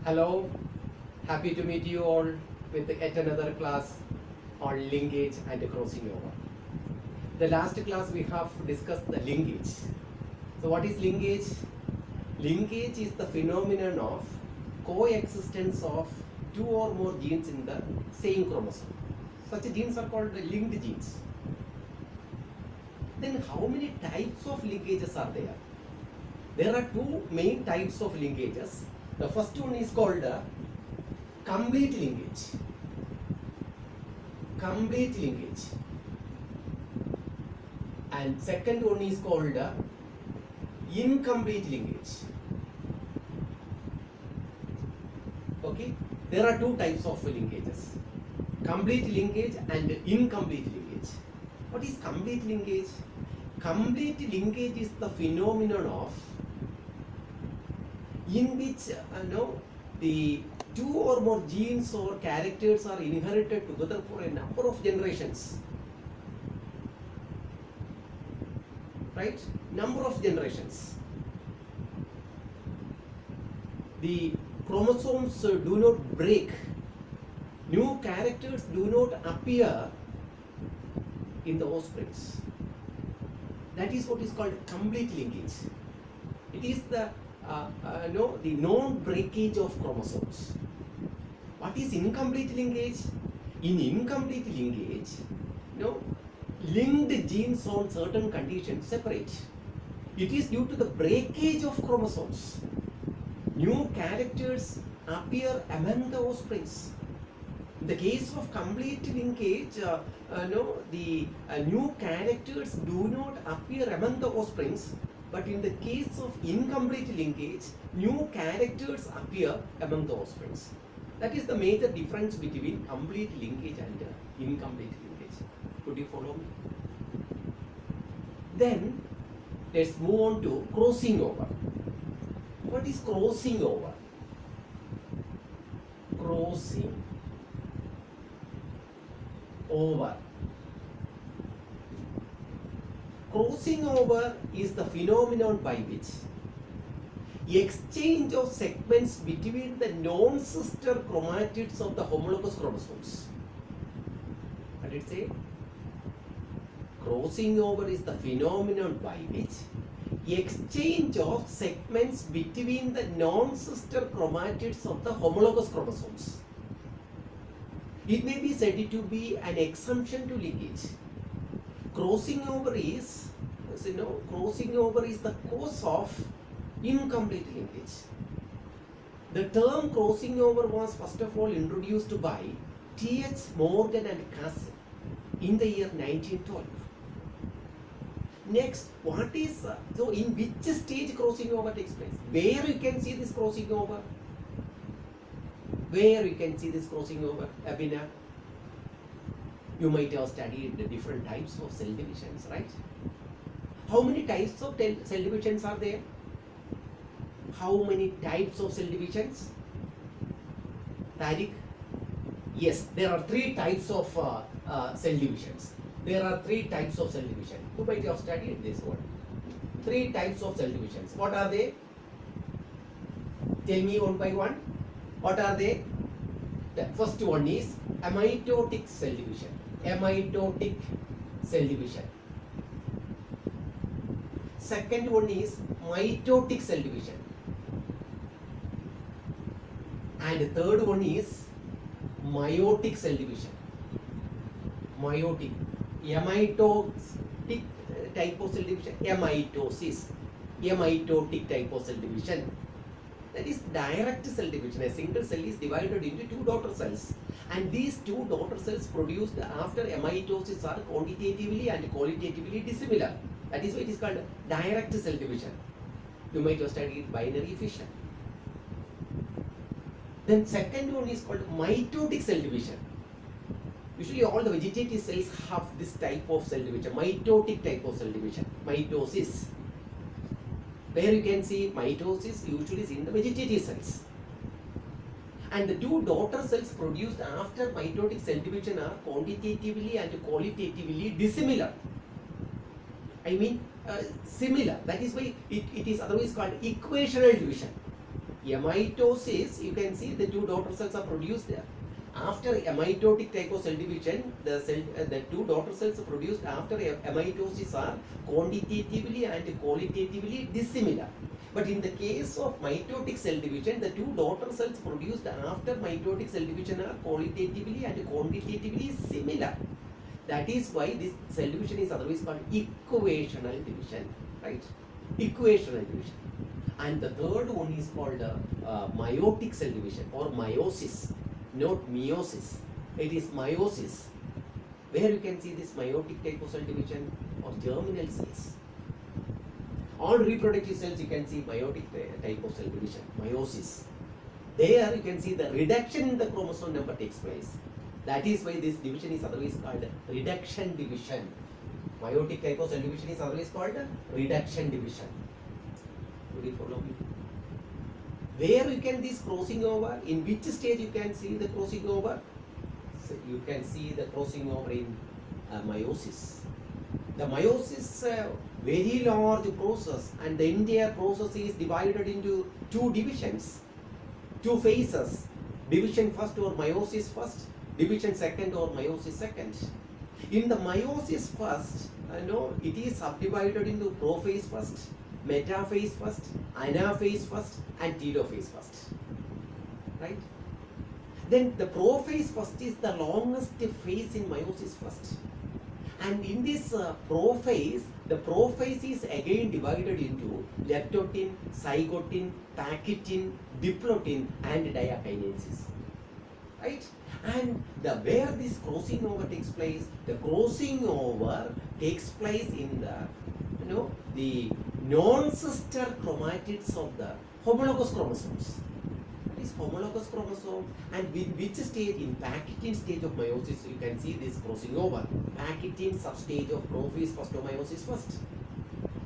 Hello, happy to meet you all with yet another class on linkage and crossing over. The last class we have discussed the linkage. So what is linkage? Linkage is the phenomenon of coexistence of two or more genes in the same chromosome. Such genes are called linked genes. Then how many types of linkages are there? There are two main types of linkages. The first one is called complete linkage. Complete linkage. And second one is called incomplete linkage. Okay, there are two types of linkages: complete linkage and incomplete linkage. What is complete linkage? Complete linkage is the phenomenon of in which the two or more genes or characters are inherited together for a number of generations. Right? Number of generations. The chromosomes do not break. New characters do not appear in the offsprings. That is what is called complete linkage. It is the the non-breakage of chromosomes. What is incomplete linkage? In incomplete linkage, linked genes on certain conditions separate. It is due to the breakage of chromosomes. New characters appear among the offsprings. In the case of complete linkage, the new characters do not appear among the offsprings. But in the case of incomplete linkage, new characters appear among the offsprings. That is the major difference between complete linkage and incomplete linkage. Could you follow me? Then let's move on to crossing over. What is crossing over? Crossing over. Crossing over is the phenomenon by which exchange of segments between the non-sister chromatids of the homologous chromosomes. What did it say? Crossing over is the phenomenon by which exchange of segments between the non-sister chromatids of the homologous chromosomes. It may be said to be an exemption to linkage. Crossing over is, crossing over is the cause of incomplete linkage. The term crossing over was first of all introduced by T.H. Morgan and Castle in the year 1912. Next, what is, so in which stage crossing over takes place? Where you can see this crossing over? Where you can see this crossing over, Abhinav? You might have studied the different types of cell divisions, right? How many types of cell divisions are there? How many types of cell divisions? Tariq? Yes, there are three types of cell divisions. There are three types of cell division. You might have studied this one. Three types of cell divisions. What are they? Tell me one by one. What are they? The first one is amitotic cell division. Amitotic cell division. Second one is mitotic cell division. And third one is meiotic cell division. Meiotic. Amitotic type of cell division. Amitosis. Amitotic type of cell division. That is direct cell division. A single cell is divided into two daughter cells. And these two daughter cells produced after amitosis are quantitatively and qualitatively dissimilar. That is why it is called direct cell division. You might have studied binary fission. Then second one is called mitotic cell division. Usually all the vegetative cells have this type of cell division, mitotic type of cell division, mitosis. Where you can see mitosis usually is in the vegetative cells. And the two daughter cells produced after mitotic cell division are quantitatively and qualitatively dissimilar. I mean similar. That is why it is otherwise called equational division. mitosis, you can see the two daughter cells are produced there. After a mitotic type of cell division, the two daughter cells produced after a mitosis are quantitatively and qualitatively dissimilar. But in the case of mitotic cell division, the two daughter cells produced after mitotic cell division are qualitatively and quantitatively similar. That is why this cell division is otherwise called equational division, right? Equational division. And the third one is called meiotic cell division or meiosis, not meiosis. It is meiosis, where you can see this meiotic type of cell division or germinal cells. All reproductive cells you can see meiotic type of cell division, meiosis. There you can see the reduction in the chromosome number takes place. That is why this division is otherwise called reduction division. Meiotic type of cell division is otherwise called reduction division. Would you follow me? Where you can this crossing over? In which stage you can see the crossing over? So you can see the crossing over in meiosis. The meiosis is a very large process, and the entire process is divided into two divisions, two phases. Division first or meiosis first, division second or meiosis second. In the meiosis first, it is subdivided into prophase first, metaphase first, anaphase first, and telophase first. Right? Then the prophase first is the longest phase in meiosis first. And in this prophase, the prophase is again divided into leptotin, zygotin, pachytin, diplotin, and diakinesis. Right? And where this crossing over takes place, the crossing over takes place in the non-sister chromatids of the homologous chromosomes. That is homologous chromosome, and with which stage? In pachytin stage of meiosis, you can see this crossing over. Pachytin substage of prophase first or meiosis first.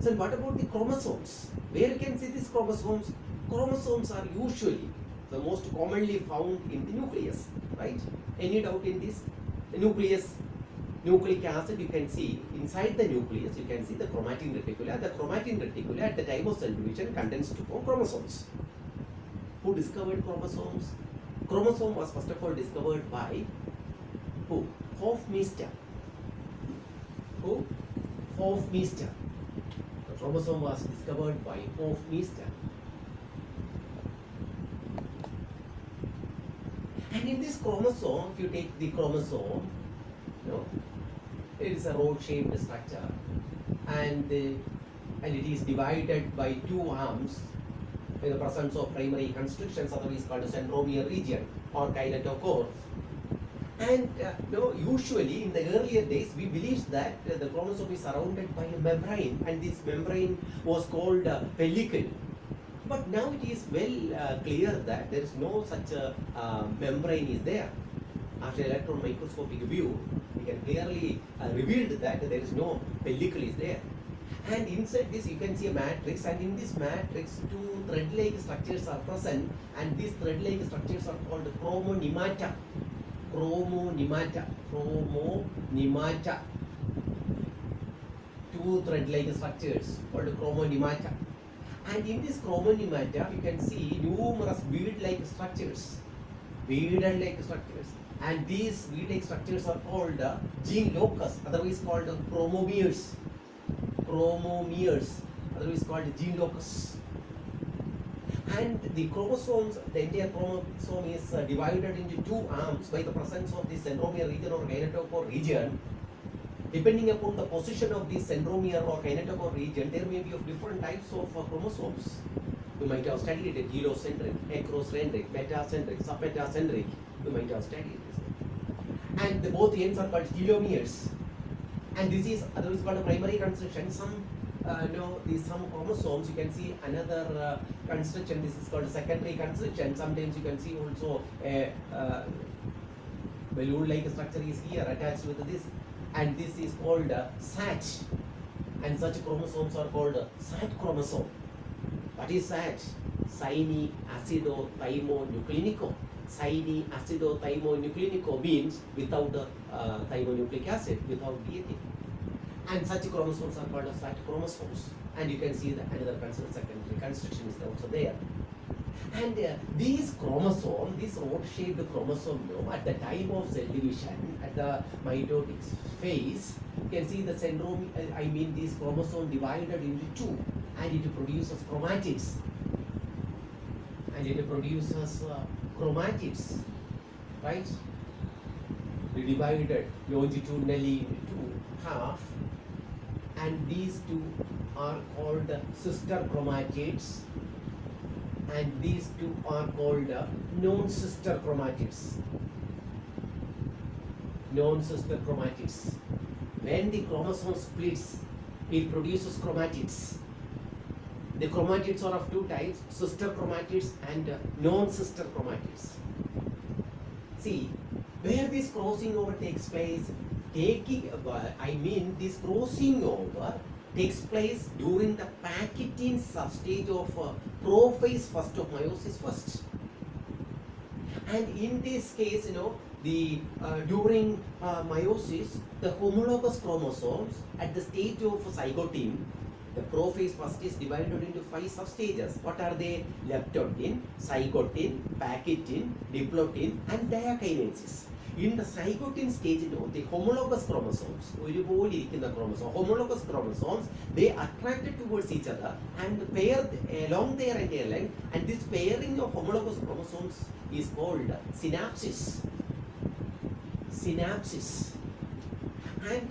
So what about the chromosomes? Where you can see these chromosomes? Chromosomes are usually the most commonly found in the nucleus, right? Any doubt in this? The nucleus, nucleic acid, you can see inside the nucleus, you can see the chromatin reticula. The chromatin reticula at the time of cell division contains two chromosomes. Who discovered chromosomes? Chromosome was first of all discovered by who? Hofmeister. Who? Hofmeister. The chromosome was discovered by Hofmeister. And in this chromosome, if you take the chromosome, it is a rod-shaped structure, and it is divided by two arms in the presence of primary constrictions, otherwise called the centromere region or kinetochore. And usually in the earlier days, we believed that the chromosome is surrounded by a membrane, and this membrane was called pellicle. But now it is well clear that there is no such membrane is there. After electron microscopic view, we can clearly reveal that there is no pellicle is there. And inside this you can see a matrix, and in this matrix two thread-like structures are present, and these thread-like structures are called chromonimata. Chromonimata. Chromonimata. Two thread-like structures called chromonimata. And in this chromonimata, you can see numerous bead-like structures. Bead-like structures. And these bead-like structures are called gene locus, otherwise called chromomeres. Chromomeres, otherwise called gene locus. And the chromosomes, the entire chromosome is divided into two arms by the presence of the centromere region or kinetochore region. Depending upon the position of the centromere or kinetochore region, there may be of different types of chromosomes. You might have studied it: heliocentric, acrocentric, metacentric, submetacentric. You might have studied this. And both ends are called telomeres. And this is otherwise called a primary constriction. Some some chromosomes you can see another constriction. This is called a secondary constriction. Sometimes you can see also a balloon-like structure is here attached with this, and this is called SACH. And such chromosomes are called SAT chromosome. What is SACH? Syne-acido-thymonucleinico. Syne-acido-thymonucleinico means without the thymonucleic acid, without DNA. And such chromosomes are called as SAT chromosomes. And you can see that another secondary constriction is also there. And these chromosomes, this rod-shaped chromosome, at the time of cell division, at the mitotic phase, you can see the syndrome, I mean these chromosomes divided into two, and it produces chromatids. And it produces chromatids, right? They divided longitudinally into half, and these two are called sister chromatids, and these two are called non-sister chromatids. Non-sister chromatids. When the chromosome splits, it produces chromatids. The chromatids are of two types, sister chromatids and non-sister chromatids. See, where this crossing over takes place, this crossing over takes place during the Packitine substage of prophase first of meiosis first. And in this case, during meiosis, the homologous chromosomes at the stage of zygote, the prophase first is divided into 5 substages. What are they? Leptotin, zygotin, Packitine, diplotin, and diakinesis. In the zygotin stage, the homologous chromosomes, homologous chromosomes, they attracted towards each other and paired along their entire length, and this pairing of homologous chromosomes is called synapsis. Synapsis. And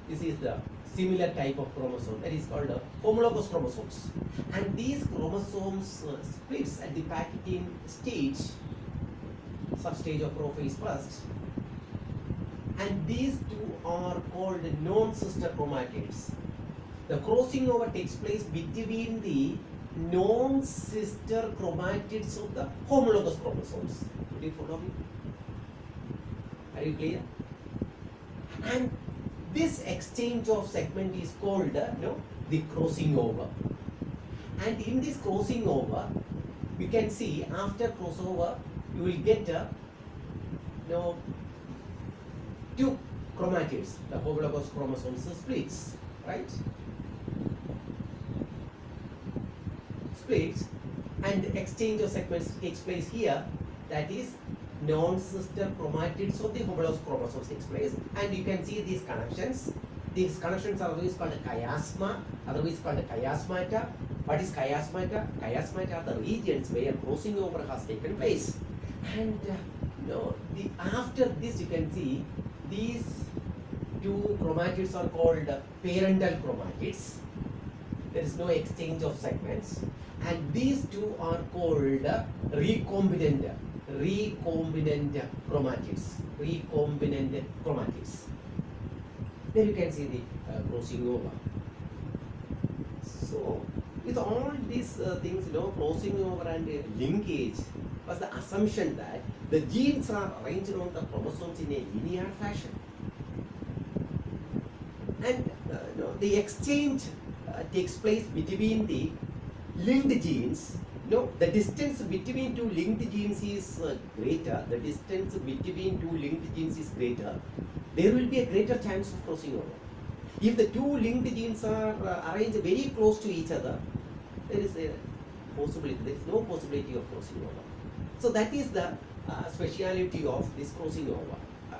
this is the similar type of chromosome that is called homologous chromosomes. And these chromosomes splits at the Packitine stage, substage of prophase first, and these two are called non-sister chromatids. The crossing over takes place between the non-sister chromatids of the homologous chromosomes. Do you follow me? Are you clear? And this exchange of segment is called the crossing over. And in this crossing over, we can see after crossover, you will get two chromatids, the homologous chromosomes splits, right? Splits, and exchange of segments takes place here. That is, non-sister chromatids of the homologous chromosomes takes place, and you can see these connections. These connections are otherwise called chiasma, otherwise called chiasmata. What is chiasmata? Chiasmata are the regions where crossing over has taken place. And after this, you can see these two chromatids are called parental chromatids. There is no exchange of segments, and these two are called recombinant chromatids. Recombinant chromatids. There you can see the crossing over. So, with all these things, crossing over and linkage was the assumption that the genes are arranged on the chromosomes in a linear fashion. And the exchange takes place between the linked genes. The distance between two linked genes is greater. The distance between two linked genes is greater. There will be a greater chance of crossing over. If the two linked genes are arranged very close to each other, there is a possibility. There is no possibility of crossing over. So that is the speciality of this crossing over.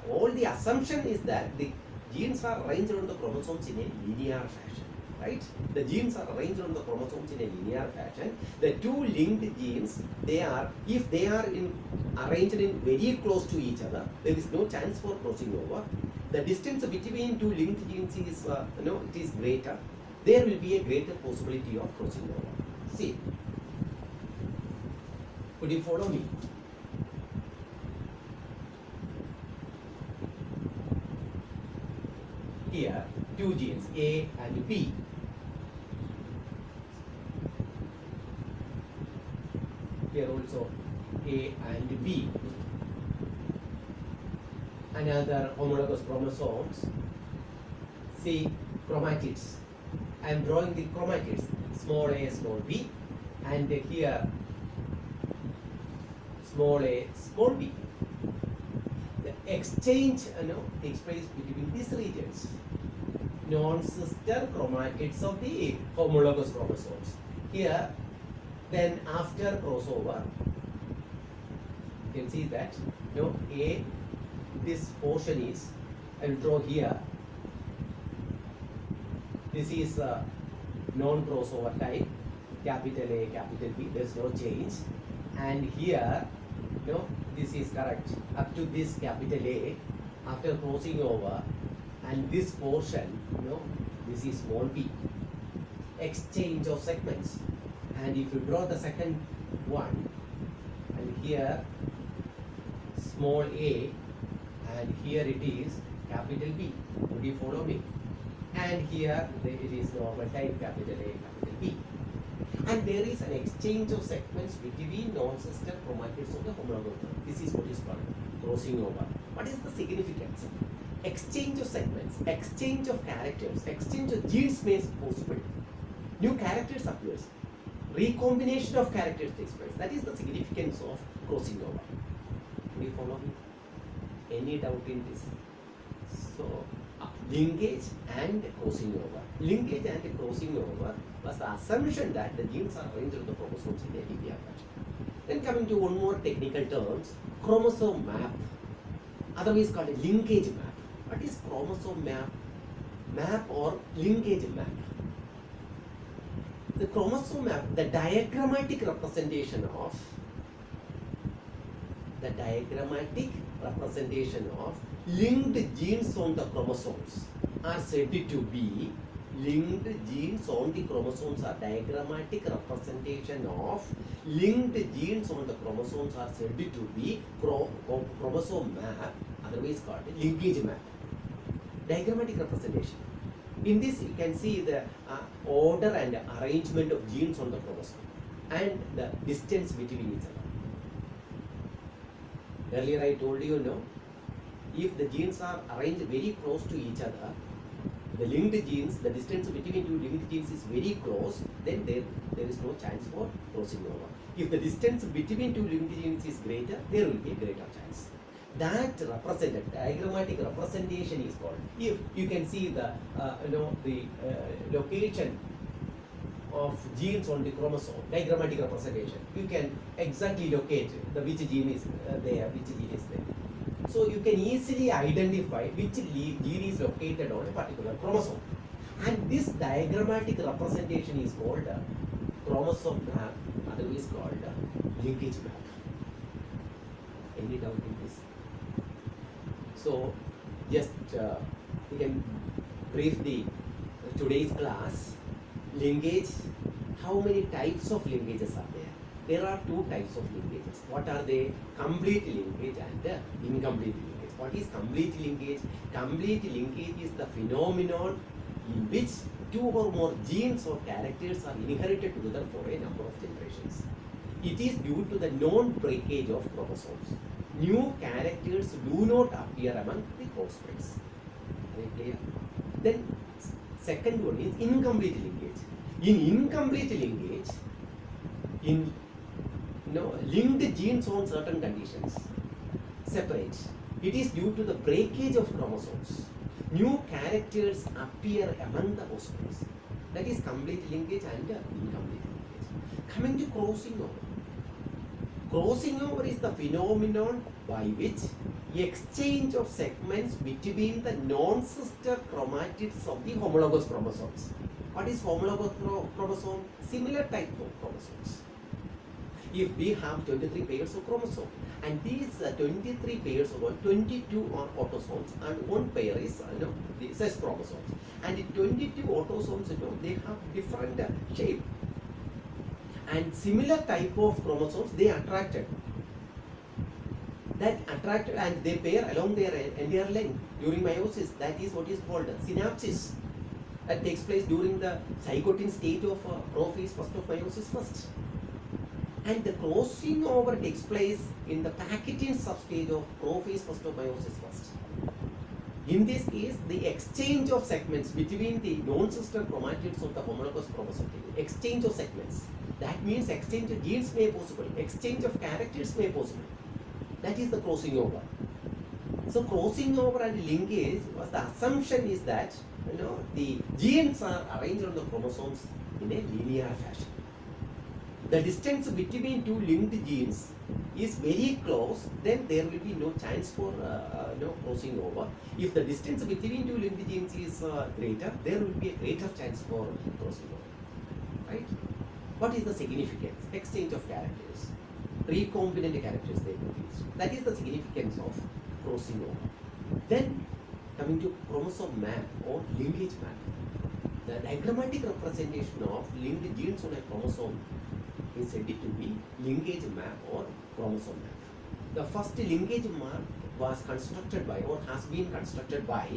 All the assumption is that the genes are arranged on the chromosomes in a linear fashion. Right? The genes are arranged on the chromosomes in a linear fashion. The two linked genes, if they are arranged in very close to each other, there is no chance for crossing over. The distance between two linked genes is, it is greater. There will be a greater possibility of crossing over. See, could you follow me? Here, two genes, A and B. Here also A and B. Another homologous chromosomes. See, chromatids. I am drawing the chromatids, small a, small b, and here small a, small b. The exchange takes place between these regions. Non-sister chromatids of the homologous chromosomes. Here Then after crossover, you can see that A, this portion is, I will draw here. This is non-crossover type, capital A, capital B. There is no change. And here, this is correct up to this capital A. After crossing over, and this portion, this is small b. Exchange of segments. And if you draw the second one, and here small a, and here it is capital B. Would you follow me? And here it is normal type, capital A, capital B. And there is an exchange of segments between non-sister chromatids of the homologous. This is what is called crossing over. What is the significance? Exchange of segments, exchange of characters, exchange of genes may be possible. New characters appears. Recombination of characters takes place. That is the significance of crossing over. Do you follow me? Any doubt in this? So, linkage and crossing over. Linkage and crossing over was the assumption that the genes are arranged on the chromosomes in a linear fashion. Then coming to one more technical terms, chromosome map, otherwise called a linkage map. What is chromosome map? Map or linkage map? The chromosome map, the diagrammatic representation of linked genes on the chromosomes are said to be linked genes on the chromosomes are diagrammatic representation of linked genes on the chromosomes are said to be chromosome map, otherwise called linkage map. Diagrammatic representation. In this, you can see the order and arrangement of genes on the chromosome and the distance between each other. Earlier I told you, if the genes are arranged very close to each other, the linked genes, the distance between two linked genes is very close, then there is no chance for crossing over. If the distance between two linked genes is greater, there will be a greater chance. That represented diagrammatic representation is called. If you can see the location of genes on the chromosome, diagrammatic representation, you can exactly locate which gene is there, which gene is there. So you can easily identify which gene is located on a particular chromosome. And this diagrammatic representation is called chromosome map, otherwise called linkage map. Any doubt in this? So, just we can brief today's class. Linkage. How many types of linkages are there? There are two types of linkages. What are they? Complete linkage and incomplete linkage. What is complete linkage? Complete linkage is the phenomenon in which two or more genes or characters are inherited together for a number of generations. It is due to the non-breakage of chromosomes. New characters do not appear among the offsprings. Very clear? Then second one is incomplete linkage. In incomplete linkage, linked genes on certain conditions separate. It is due to the breakage of chromosomes. New characters appear among the offsprings. That is complete linkage and incomplete linkage. Coming to crossing over. Crossing over is the phenomenon by which exchange of segments between the non-sister chromatids of the homologous chromosomes. What is homologous chromosome? Similar type of chromosomes. If we have 23 pairs of chromosomes, and these 23 pairs of 22 are autosomes, and one pair is the sex chromosomes, and the 22 autosomes they have different shape. And similar type of chromosomes they attracted. That attracted and they pair along their entire length during meiosis. That is what is called synapsis. That takes place during the zygotic stage of prophase first of meiosis first. And the crossing over takes place in the packaging substage of prophase first of meiosis first. In this case, the exchange of segments between the non-sister chromatids of the homologous chromosome, exchange of segments. That means exchange of genes may possible, exchange of characters may possible. That is the crossing over. So crossing over and linkage was the assumption is that the genes are arranged on the chromosomes in a linear fashion. the distance between two linked genes is very close, then there will be no chance for crossing over. If the distance between two linked genes is greater, there will be a greater chance for crossing over. Right? What is the significance? Exchange of characters, recombinant characters they produce. That is the significance of crossing over. Then coming to chromosome map or linkage map, the diagrammatic representation of linked genes on a chromosome is said to be linkage map or chromosome map. The first linkage map was constructed by or has been constructed by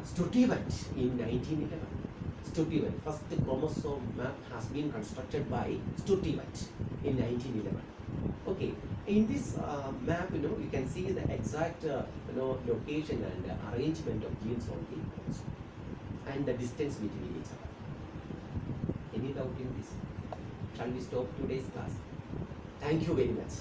Sturtevant in 1911. Sturtevant, first chromosome map has been constructed by Sturtevant in 1911. Okay, in this map, you can see the exact location and arrangement of genes on the chromosome and the distance between each other. Any doubt in this? Shall we stop today's class? Thank you very much.